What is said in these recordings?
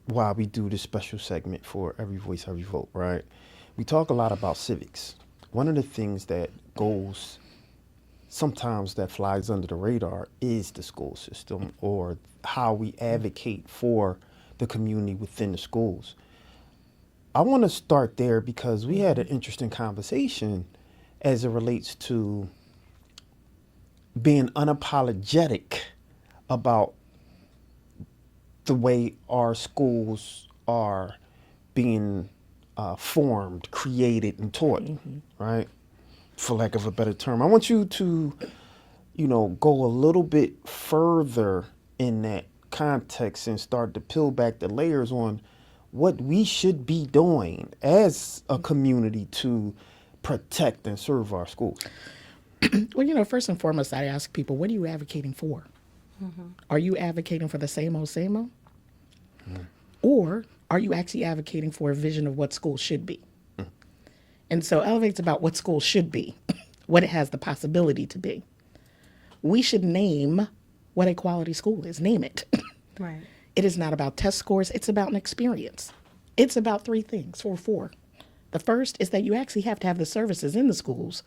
why we do this special segment for Every Voice, Every Vote, right? We talk a lot about civics. One of the things that goes sometimes that flies under the radar is the school system or how we advocate for the community within the schools. I want to start there because we had an interesting conversation as it relates to being unapologetic about the way our schools are being formed, created, and taught, right? For lack of a better term. I want you to, go a little bit further in that context and start to peel back the layers on what we should be doing as a community to protect and serve our schools. Well, first and foremost, I ask people, what are you advocating for? Are you advocating for the same old, same old? Or are you actually advocating for a vision of what schools should be? And so Elevate's about what schools should be, what it has the possibility to be. We should name what a quality school is. Name it. Right. It is not about test scores. It's about an experience. It's about three things, or four. The first is that you actually have to have the services in the schools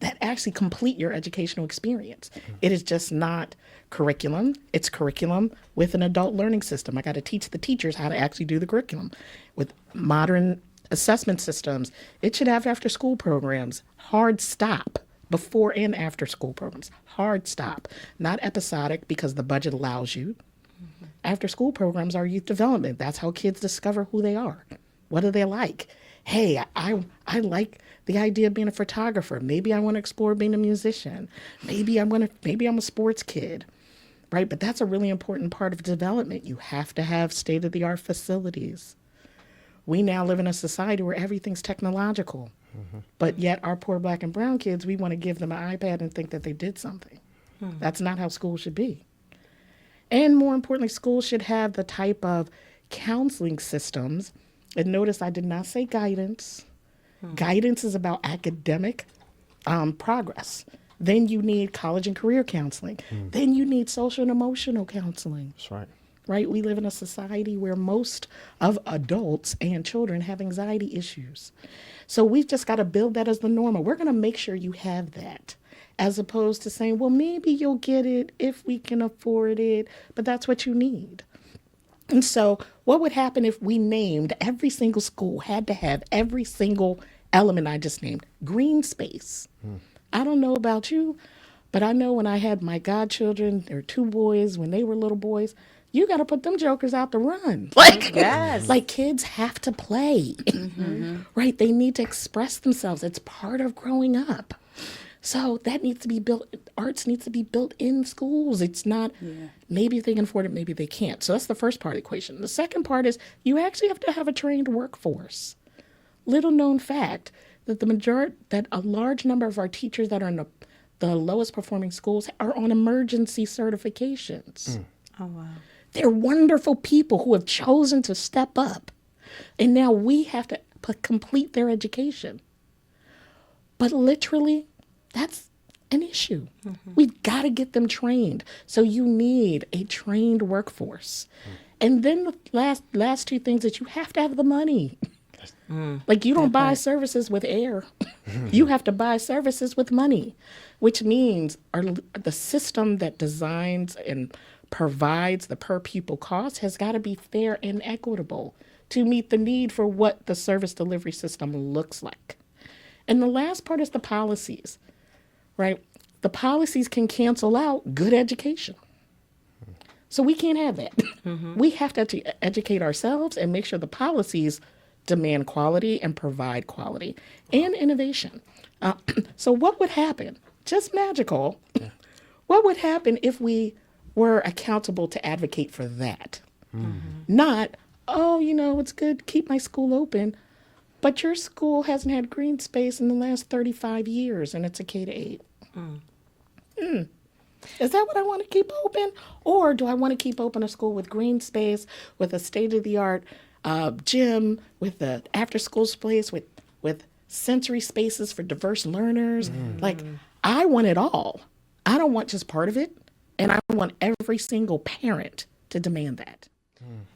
that actually complete your educational experience. It is just not curriculum. It's curriculum with an adult learning system. I got to teach the teachers how to actually do the curriculum. With modern assessment systems, it should have after school programs, hard stop, before and after school programs, hard stop, not episodic because the budget allows you. After school programs are youth development. That's how kids discover who they are. What do they like? Hey, I like the idea of being a photographer. Maybe I want to explore being a musician. Maybe I'm a sports kid, right? But that's a really important part of development. You have to have state-of-the-art facilities. We now live in a society where everything's technological, but yet our poor black and brown kids, we want to give them an iPad and think that they did something. That's not how school should be. And more importantly, schools should have the type of counseling systems. And notice I did not say guidance. Guidance is about academic progress. Then you need college and career counseling. Then you need social and emotional counseling. That's right. Right? We live in a society where most of adults and children have anxiety issues. So we've just got to build that as the normal. We're going to make sure you have that, as opposed to saying, well, maybe you'll get it if we can afford it, but that's what you need. And so what would happen if we named every single school had to have every single element I just named? Green space. I don't know about you, but I know when I had my godchildren, there were two boys, when they were little boys, you got to put them jokers out to run. Yes. Like kids have to play, right? They need to express themselves. It's part of growing up. So that needs to be built. Arts needs to be built in schools. It's not, maybe if they can afford it, maybe they can't. So that's the first part of the equation. The second part is you actually have to have a trained workforce. Little known fact that that a large number of our teachers that are in the lowest performing schools are on emergency certifications. Oh, wow. They're wonderful people who have chosen to step up. And now we have to complete their education. But literally, that's an issue. We've got to get them trained. So you need a trained workforce. And then the last two things that you have to have the money. Like you don't buy services with air. You have to buy services with money, which means the system that designs and provides the per pupil cost has got to be fair and equitable to meet the need for what the service delivery system looks like. And the last part is the policies, right? The policies can cancel out good education. So we can't have that. We have to educate ourselves and make sure the policies demand quality and provide quality and innovation. So what would happen? Just magical. What would happen if we were accountable to advocate for that? Not, it's good, keep my school open, but your school hasn't had green space in the last 35 years and it's a K-8. Is that what I want to keep open? Or do I want to keep open a school with green space, with a state-of-the-art gym, with the after-school space, with sensory spaces for diverse learners? Like, I want it all. I don't want just part of it. And I want every single parent to demand that.